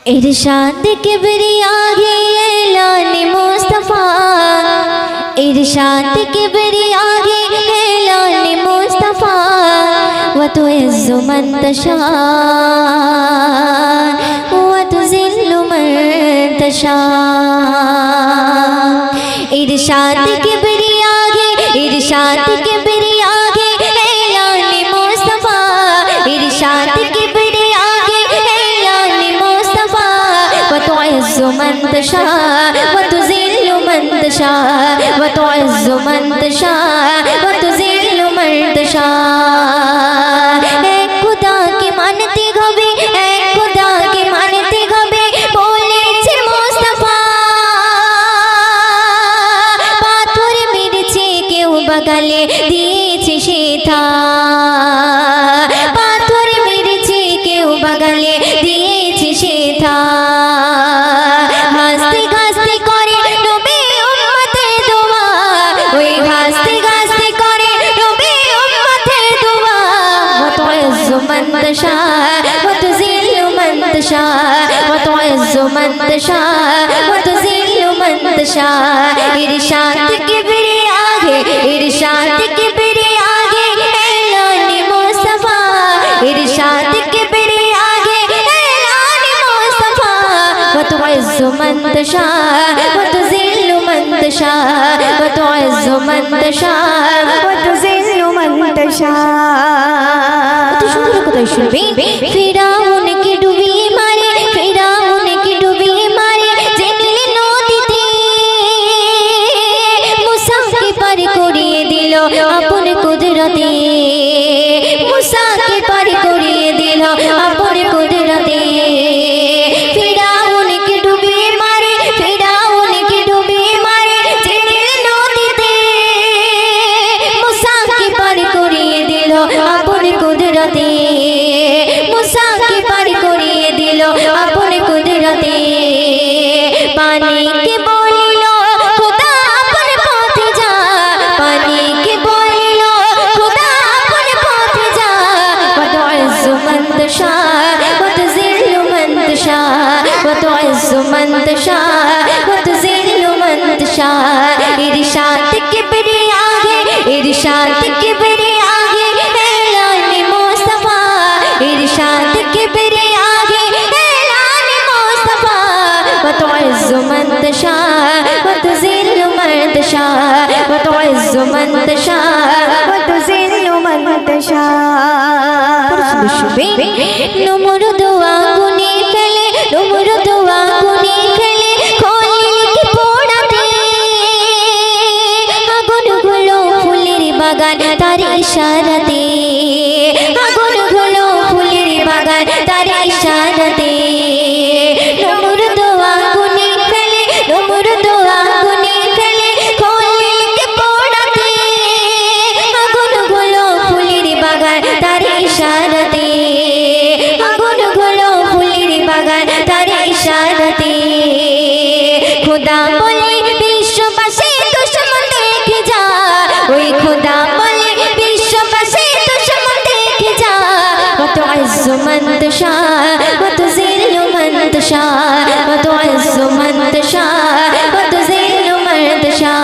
इरशाद किबरिया है ऐलान मुस्तफ़ा, इरशाद किबरिया है ऐलान मुस्तफ़ा। व तुइज़्ज़ु मन तशा व तुज़िल्लु मन तशा। इरशाद किबरिया है, इरशाद किबरिया है ऐलान मुस्तफ़ा, इरशाद किबरिया है ऐलान मुस्तफ़ा। व तुइज़्ज़ु मन तशा व तुज़िल्लु मन तशा, व तुइज़्ज़ु मन तशा व तुज़िल्लु मन तशा। ऐ खुदा के मानते হবে, ऐ खुदा के मानते হবে বলেছে মুস্তাফা। পাথর মেরেছে কেউ বাগালে দিয়েছে সেথা, পাথর মেরেছে কেউ বাগালে দিয়েছে সেথা। হাসতে হাসতে করে নবী উম্মতের দোয়া, ওই হাসতে হাসতে করে নবী উম্মতের দোয়া। ওয়া তুইজ্জু মান তাশা ওয়া তুযিল্লু মান তাশা, ওয়া তুইজ্জু মান তাশা ওয়া তুযিল্লু মান তাশা। इरशाद किबरिया है, इरशाद किबरिया है ऐलान मुस्तफ़ा, इरशाद किबरिया है ऐलान मुस्तफ़ा। व तुइज़्ज़ु मन तशा व तुज़िल्लु मन तशा, व तुइज़्ज़ु मन तशा व तुज़िल्लु मन तशा। तो सुंदर কথা শুনবেন। ফিরাউন কে ডুবিয়ে মারে, ফিরাউন কে ডুবিয়ে মারে যে নীল নদীতে মুসাকে পার করিয়ে দিল আপন কুদরতে, মুসাকে পার করিয়ে দিল আপন কুদরতে। ফিরাউন কে ডুবিয়ে মারে, ফিরাউন কে ডুবিয়ে মারে যে নীল নদীতে মুসাকে পার করিয়ে দিল আপন কুদরতে, মুসাকে পার করিয়ে দিল আপন কুদরতে। পানিকে বলিল খোদা আপন পথে যা, পানিকে বলিল খোদা আপন পথে যা। ওয়া তুইজ্জু মান তাশা ওয়া তুযিল্লু মান তাশা, ওয়া তুইজ্জু মান তাশা ওয়া তুযিল্লু মান তাশা। इरशाद किबरिया है, इरशाद किबरिया है ऐलान मुस्तफ़ा, इरशाद किबरिया है ऐलान मुस्तफ़ा। व तुइज़्ज़ु मन तशा व तुज़िल्लु मन तशा, व तुइज़्ज़ु मन तशा व तुज़िल्लु मन तशा। नमरुद আগুনে ফেলে, নমরুদ আগুনে ফেলে খলিলকে পোড়াতে, আগুনগুলো ফুলের বাগান তার ইশারাতে, আগুনগুলো ফুলের বাগান তার ইশারাতে। নমরুদ আগুনে ফেলে, নমরুদ আগুনে ফেলে খলিলকে পোড়াতে, আগুনগুলো ফুলের বাগান তার ইশারাতে, আগুনগুলো ফুলের বাগান তার ইশারাতে। খোদা বলে বিশ্ববাসী দুশমন দেখে যা, ওই খোদা বলে বিশ্ববাসী দুশমন দেখে যা। ওয়া তুইজ্জু মান তাশা ওয়া তুযিল্লু মান তাশা, ওয়া তুইজ্জু মান তাশা ওয়া তুযিল্লু মান তাশা।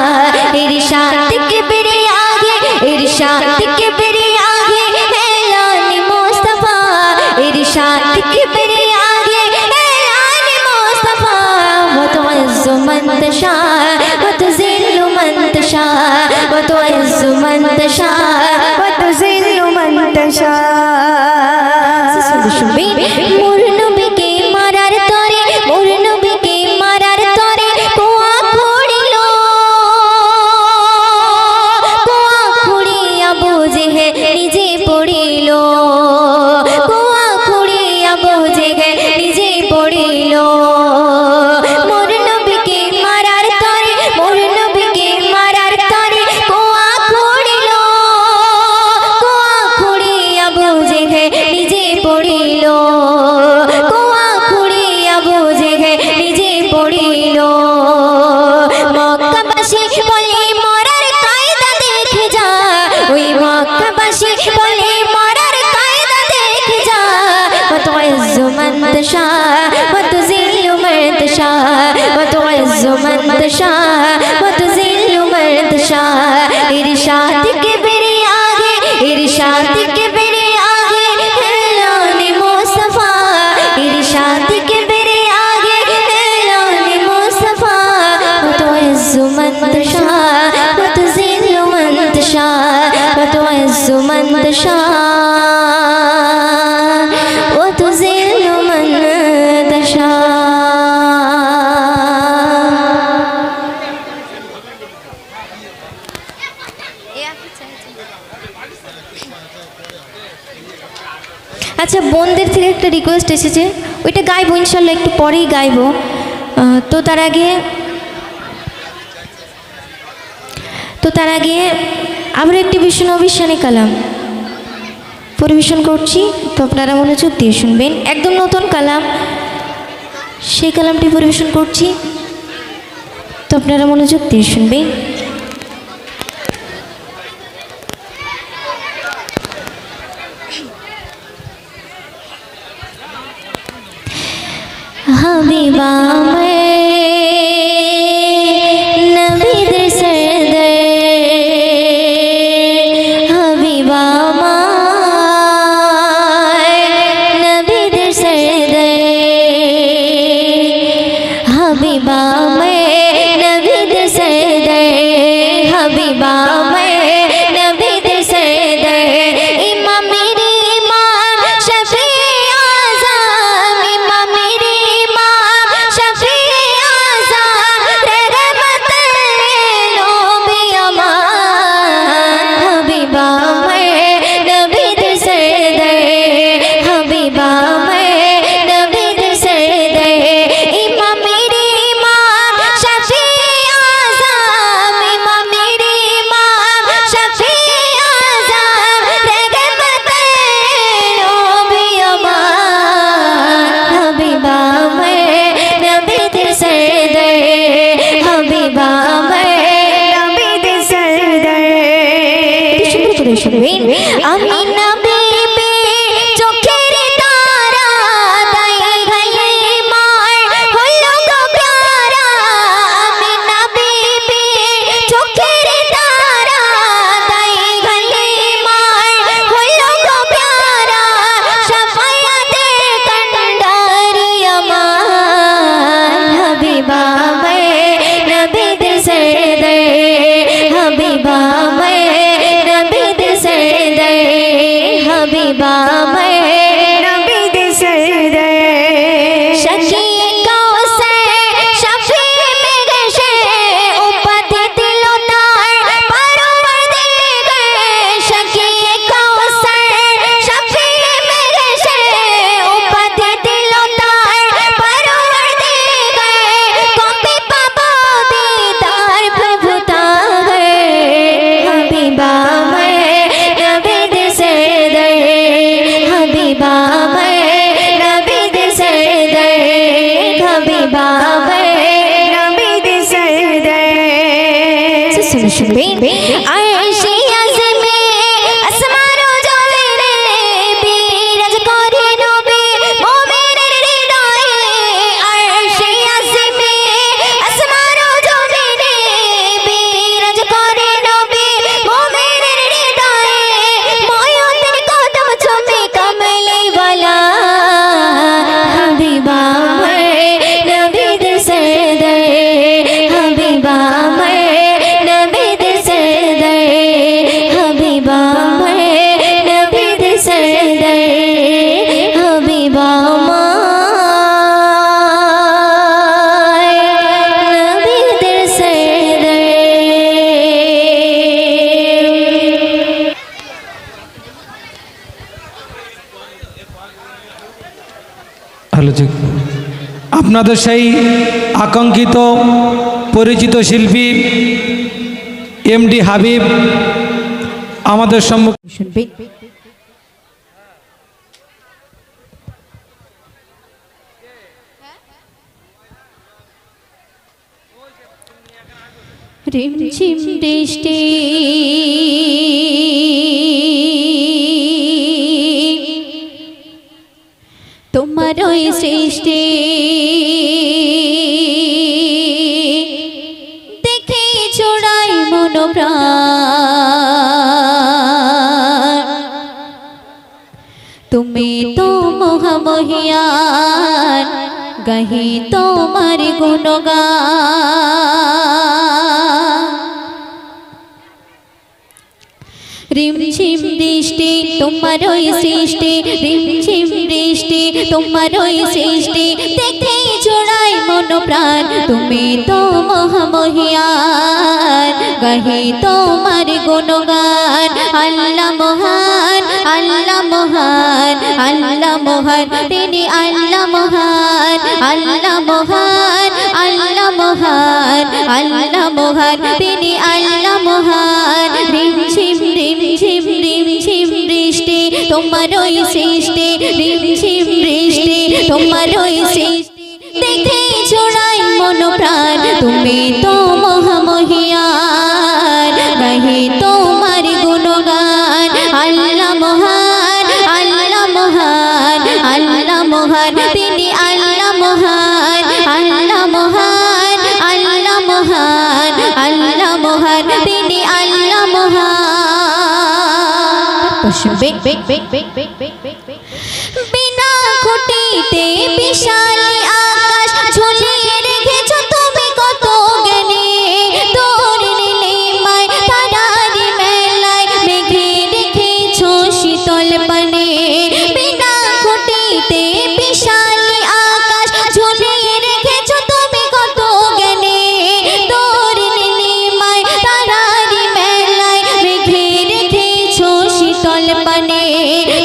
इरशाद किबरिया है, इरशाद किबरिया है ऐलान मुस्तफ़ा, इरशाद किबरिया है ऐलान मुस्तफ़ा। व तुइज़्ज़ु मन तशा व तुज़िल्लु मन तशा, व तुइज़्ज़ु मन तशा व तुज़िल्लु मन तशा। मोर नबीके मारार तरे, मोर नबीके मारार तरे কুয়া খুঁড়িল, কুয়া খুঁড়িয়া বুঝে হে নিজে পড়িল, কুয়া খুঁড়িয়া বুঝে হে নিজে পড়িল। মোর নবীকে মারার তরে, মোর নবীকে মারার তরে কুয়া খুঁড়িল, من تشاء وتذل من تشاء ارشاد کے بری آگے ارشاد کے بری آگے اعلان مصطفیٰ ارشاد کے بری آگے اعلان مصطفیٰ وتعز من تشاء وتذل من تشاء وتعز من تشاء وتذل من تشاء আচ্ছা বোনদের থেকে একটা রিকোয়েস্ট এসেছে ওইটা গাইবো ইনশাল্লাহ একটু পরেই গাইবো তো তার আগে আমরা একটি বিষ্ণু অভিশানে কালাম পরিবেশন করছি তো আপনারা মনোযোগ দিয়ে শুনবেন একদম নতুন কালাম সেই কালামটি পরিবেশন করছি তো আপনারা মনোযোগ দিয়ে শুনবেন হাবিবা নবীদের সরদার হাবিবা নবীদের সরদার হাবিবা নবীদের সরদার হাবিবা নবীদের সরদার ইমাম মেরে ইমাম শফি আযম ইমাম মেরে ইমাম শফি আযম রহমত নবী আমান হাবিবা নবীদের সরদার হাবিবা নবীদের সরদার ইমাম মেরে ইমাম শফি আযম ইমাম মেরে ইমাম শফি আযম রহমত নবী আমান হাবিবা নবীদের সরদার হাবিবা নবীদের সরদার সুন্দর করে শুনবেন আমি নবী চোখের তারা তাই গলে মার হলো গো প্যারা আমি নবী চোখের তারা তাই গলে মার হলো গো প্যারা শাফায়াতে কন্ডারি আমার হাবিবা নবীদের সরদার হাবিবা নবীদের সরদার হাবিবা নবীদের সরদার শশী কাউসার শফি মেঘশে উপাধি দিল তার পরওয়ারদিগার শশী কাউসার শফি মেঘশে উপাধি দিল তার পরওয়ারদিগার কবে পাবো দিদার প্রভু তার হাবিবা নবীদের সরদার হাবিবা নবীদের সরদার হাবিবা নবীদের সরদার শুনবেন আয়েশে আজমে আসমারো জলে বিরাজ করে নবী মুমিনের হৃদয়ে আয়েশে আজমে আসমারো জলে বিরাজ করে নবী মুমিনের হৃদয়ে ময়ূরের কদম চুমে কমলে वाला হাবিবা নবীদের সরদার হাবিবা নবীদের সরদার হাবিবা নবীদের সরদার হাবিবা নবীদের সরদার হ্যালো জি আপনাদের সেই আকাঙ্ক্ষিত পরিচিত শিল্পী এমডি হাবিব আমাদের সম্মুখে শুনবেন রিমঝিম বৃষ্টি তোমার ওই সৃষ্টি গাহি তোমার গুণগান রিমঝিম বৃষ্টি তোমার ওই সৃষ্টি রিমঝিম বৃষ্টি তোমার ওই সৃষ্টি দেখে জোড়াই মন প্রাণ তুমি তো মহামহিয়ান গাহি তোমার গুণগান আল্লাহ মহান আল্লাহ মহান আল্লাহ মহান তিনি আল্লাহ মহান আল্লাহ মহান আল্লাহ মহান আল্লাহ মহান তিনি আল্লাহ মহান রিমঝিম রিমঝিম রিমঝিম বৃষ্টি তোমার ওই সৃষ্টি রিমঝিম বৃষ্টি তোমার ওই সৃষ্টি দেখে জোড়াই মন প্রাণ তুমি তো মহামহিয়ান গাহি তোমার গুণগান আল্লাহ মহান আল্লাহ মহান আল্লাহ মহান তিনি আল্লাহ মহান আল্লাহ মহান আল্লাহ মহান আল্লাহ মহান তিনি আল্লাহ মহান বিনা খুঁটিতে বিশালী আকাশ ঝুলিয়ে রেখেছো তুমি কত জ্ঞানে তোর নীলিমায় তারারি মেলায় মেঘে রেখেছো শীতল পানে বিনা খুঁটিতে বিশালী আকাশ ঝুলিয়ে রেখেছো তুমি কত জ্ঞানে তোর নীলিমায় তারারি মেলায় মেঘে রেখেছো শীতল পানে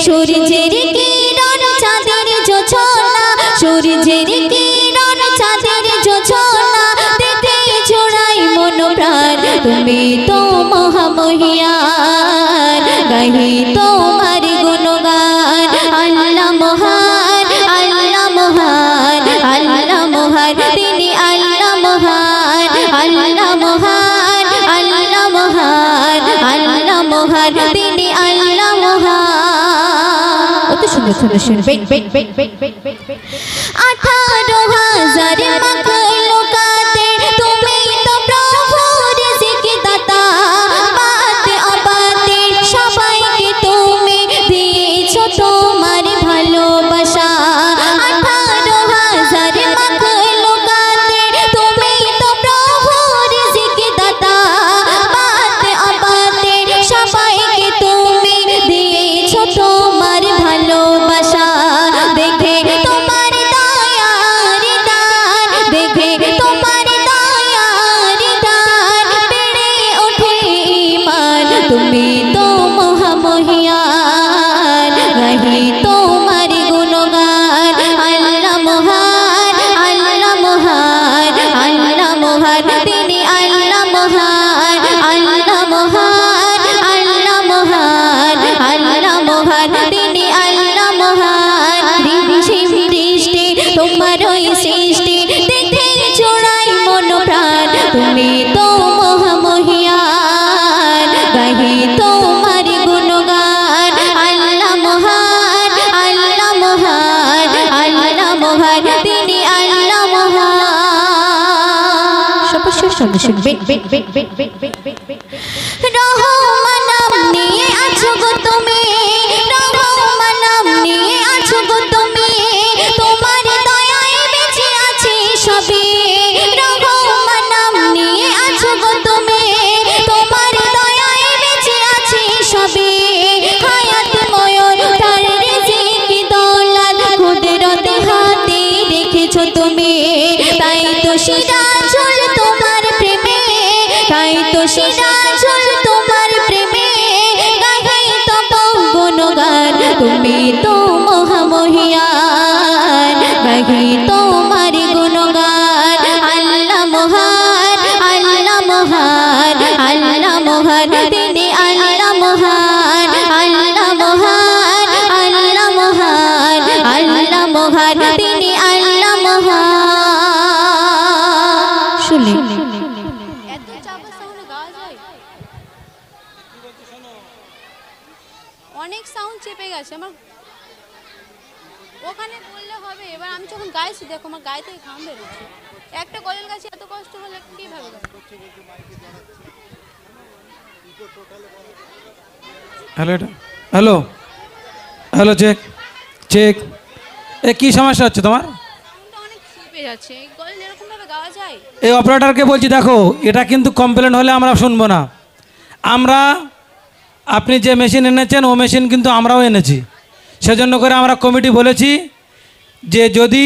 সূর্যের কিরণ চাঁদের জোছনা সূর্যের কিরণ চাঁদের জোছনা দেখে জোড়াই মন প্রাণ তুমি তো মহামহিয়ান গাহি তোমার গুণগান আল্লাহ মহান আল্লাহ মহান আল্লাহ মহান তিনি আল্লাহ মহান আল্লাহ মহান আল্লাহ মহান আল্লাহ মহান তিনি আল্লাহ মহান অত সুন্দর সুন্দর শুনবে 18,000 মাখলুকাতে তুমি তো প্রভু রিজিক দাতা পাতে অপাতে সবাইকে তুমি দিয়েছো তোমার ভালোবাসা 18,000 মাখলুকাতে তুমি তো প্রভু রিজিক দাতা পাতে অপাতে সবাইকে তুমি দিয়েছো তোমার ভালোবাসা দেখে তোমার দয়ার দান দেখে তোমার দয়ার দান বেড়ে ওঠে ঈমান তুমি তো মহামহিয়ান গাহি তোমার গুণগান আল্লাহ মহান আল্লাহ মহান আল্লাহ মহান তিনি আল্লাহ মহান আল্লাহ মহান আল্লাহ মহান আল্লাহ মহান তিনি আল্লাহ মহান রিমঝিম বৃষ্টি তোমার ওই সৃষ্টি দেখে জোড়াই মন প্রাণ তুমি তো মহামহিয়ান গাহি তোমার গুণগান আল্লাহ মহান আল্লাহ মহান আল্লাহ মহান তিনি আল্লাহ মহান সবশেষ সঙ্গে শুনবে রহমান নাম নিয়ে আছো গো তুমি রহমান নাম নিয়ে আছো গো তুমি তোমার দয়ায় বেঁচে আছি সবে রহমান নাম নিয়ে আছো গো তুমি তোমার দয়ায় বেঁচে আছি সবে হায়াত ময়ূর তার রিজিক দৌলত কুদরতে হাতে রেখেছো তুমি তাই তো সিরাজুল তোমার প্রেমে তাই তো সিরাজুল তোমার প্রেমে গাহি তব গুণগান তুমি তো মহামহিয়ান গাহি তোমার গুণগান আল্লাহ মহান আল্লাহ মহান আল্লাহ মহান তিনি আল্লাহ মহান আল্লাহ মহান আল্লাহ মহান আল্লাহ মহান তিনি আল্লাহ মহান শুনে এত চাপা সাউন্ড গাওয়া যায় অনেক সাউন্ড চেপে গেছে আমার ওখানে বললে হবে এবার আমি যখন গাইছি দেখো আমার গায়ে থেকে ঘাম বেরোচ্ছে একটা কলের গাছে এত কষ্ট হলে কিভাবে hello hello hello check check এ কি সমস্যা হচ্ছে তোমার সাউন্ডটা অনেক চেপে যাচ্ছে, এই গজল এরকম ভাবে গাওয়া যায়? এই অপারেটরকে বলছি, দেখো এটা কিন্তু কমপ্লেন হলে আমরা শুনবো না। আমরা আপনি যে মেশিন এনেছেন ও মেশিন কিন্তু আমরাও এনেছি, সেজন্য করে আমরা কমিটি বলেছি যে যদি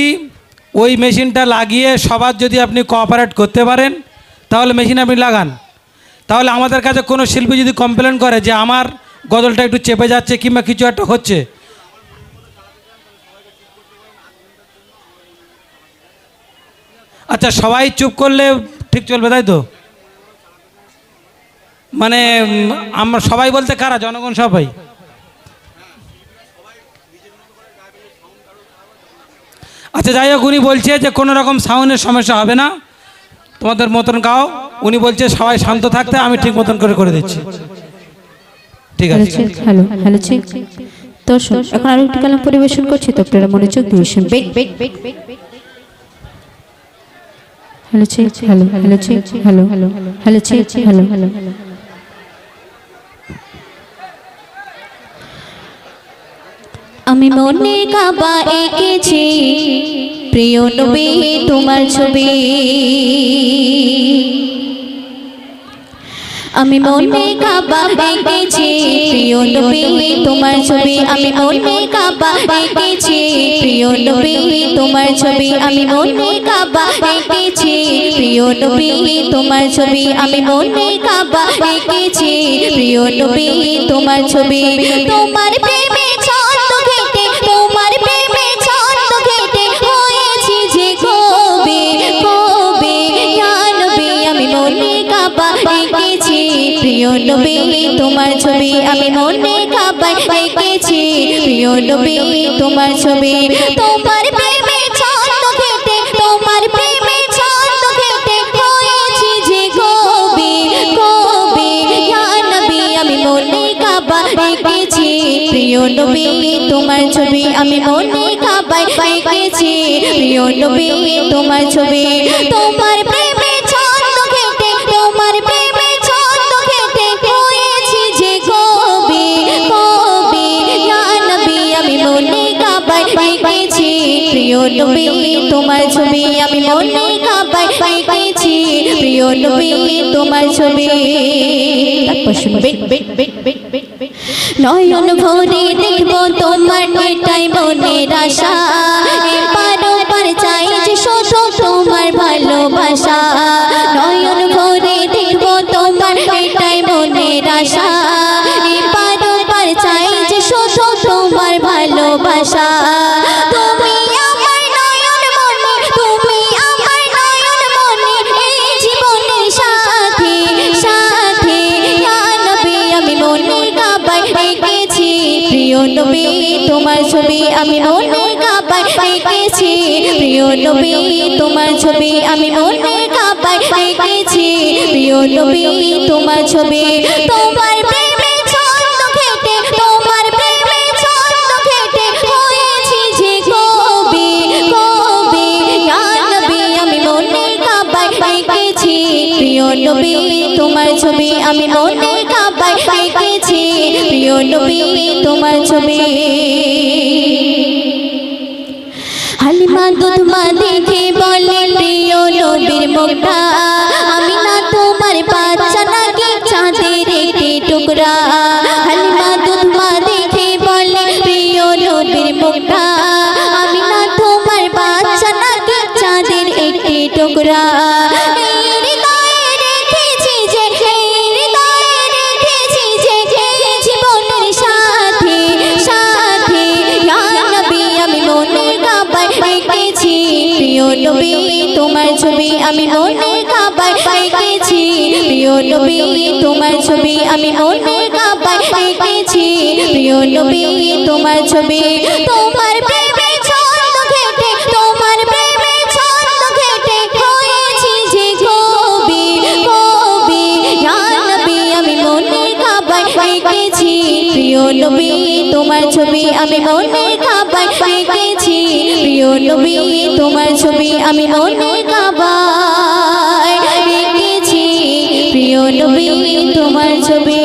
ওই মেশিনটা লাগিয়ে সবার যদি আপনি কোঅপারেট করতে পারেন তাহলে মেশিন আপনি লাগান। তাহলে আমাদের কাছে কোনো শিল্পী যদি কমপ্লেন করে যে আমার গজলটা একটু চেপে যাচ্ছে কিংবা কিছু একটা হচ্ছে, আচ্ছা সবাই চুপ করলে ঠিক চলবে তাই তো? মানে আমরা সবাই বলতে কারা? জনগণ সবাই? আচ্ছা যাই হোক, উনি বলছে যে কোনো রকম সাউন্ডের সমস্যা হবে না, তোমাদের মতন গাও। উনি বলছে সবাই শান্ত থাকতে, আমি ঠিক মতন করে দিচ্ছি। ঠিক আছে। Hello hello check. দর্শক এখন আরো একটি কালাম পরিবেশন করছি, তো আপনারা মনোযোগ দিয়ে শুনবেন। Hello check, hello hello check, hello hello hello check, hello hello. আমি মনে কাবা এঁকেছি প্রিয় নবী তোমার ছবি, আমি মনে কাবা এঁকেছি প্রিয় নবী তোমার ছবি, আমি মনে কাবা এঁকেছি প্রিয় নবী তোমার ছবি, আমি মনে কাবা এঁকেছি প্রিয় নবী তোমার ছবি, আমি মনে কাবা এঁকেছি প্রিয় নবী তোমার ছবি। তোমার প্রেমে ছন্দ ঘেঁটে, তোমার প্রেমে ছন্দ ঘেঁটে হয়েছি যে কবি কবি, ইয়া নবী আমি মনে কাবা এঁকেছি প্রিয় নবী তোমার ছবি, আমি মনে কাবা এঁকেছি প্রিয় নবী তোমার ছবি। তোমার প্রেমে ছন্দ ঘেঁটে, তোমার প্রেমে ছন্দ ঘেঁটে হয়েছি যে কবি কবি, ইয়া নবী আমি মনে কাবা এঁকেছি প্রিয় নবী তোমার ছবি, আমি মনে কাবা এঁকেছি প্রিয় নবী তোমার ছবি। তোমার প্রেমে ছন্দ ঘেঁটে, তোমার প্রেমে ছন্দ ঘেঁটে হয়েছি যে কবি কবি, ইয়া নবী আমি মনে কাবা এঁকেছি প্রিয় নবী তোমার ছবি, আমি মনে কাবা এঁকেছি প্রিয় নবী তোমার ছবি। তারপর শুনবেন। নয়ন ভরে দেখবো তোমার এটাই মনের আশা, এপার ওপার চাই যে শুধু তোমার ভালোবাসা, নয়ন ভরে দেখবো তোমার এটাই মনের আশা, এপার ওপার চাই যে শুধু তোমার ভালোবাসা। তুমি আমার নয়ন মনে, তুমি আমার নয়ন মনে, এই জীবনের সাথী সাথী, ইয়া নবী আমি মনে কাবা এঁকেছি প্রিয় নবী তোমার ছবি, আমি মনে কাবা এঁকেছি প্রিয় নবী তোমার ছবি, আমি মনে কাবা এঁকেছি প্রিয় নবী তোমার ছবি। তোমার প্রেমে ছন্দ ঘেঁটে, তোমার প্রেমে ছন্দ ঘেঁটে হয়েছি যে কবি কবি, ইয়া নবী আমি মনে কাবা এঁকেছি প্রিয় নবী তোমার ছবি, আমি মনে কাবা এঁকেছি প্রিয় নবী তোমার ছবি। হালিমা দুধমা দেখে বলে প্রিয় নবীর মুখটা, আমি না তোমার বাচ্চা নাকি চাঁদের একটি টুকরা, হালিমা দুধমা দেখে বলে প্রিয় নবীর মুখটা, আমি না তোমার বাচ্চা নাকি চাঁদের একটি টুকরা। এই হৃদয়ে রেখেছি যে, এই হৃদয়ে রেখেছি যে এই জীবনের সাথী সাথী, ইয়া নবী আমি মনে কাবা এঁকেছি প্রিয় নবী তোমার ছবি, আমি মনে কাবা এঁকেছি প্রিয় নবী তোমার ছবি, আমি মনে কাবা এঁকেছি প্রিয় নবী তোমার ছবি। তোমার প্রেমে ছন্দ ঘেঁটে, তোমার প্রেমে ছন্দ ঘেঁটে হয়েছি যে কবি কবি, ইয়া নবী আমি মনে কাবা এঁকেছি প্রিয় নবী তোমার ছবি, আমি মনে কাবা এঁকেছি প্রিয় নবী তোমার ছবি, আমি মনে কাবা এঁকেছি প্রিয় নবী তোমার ছবি।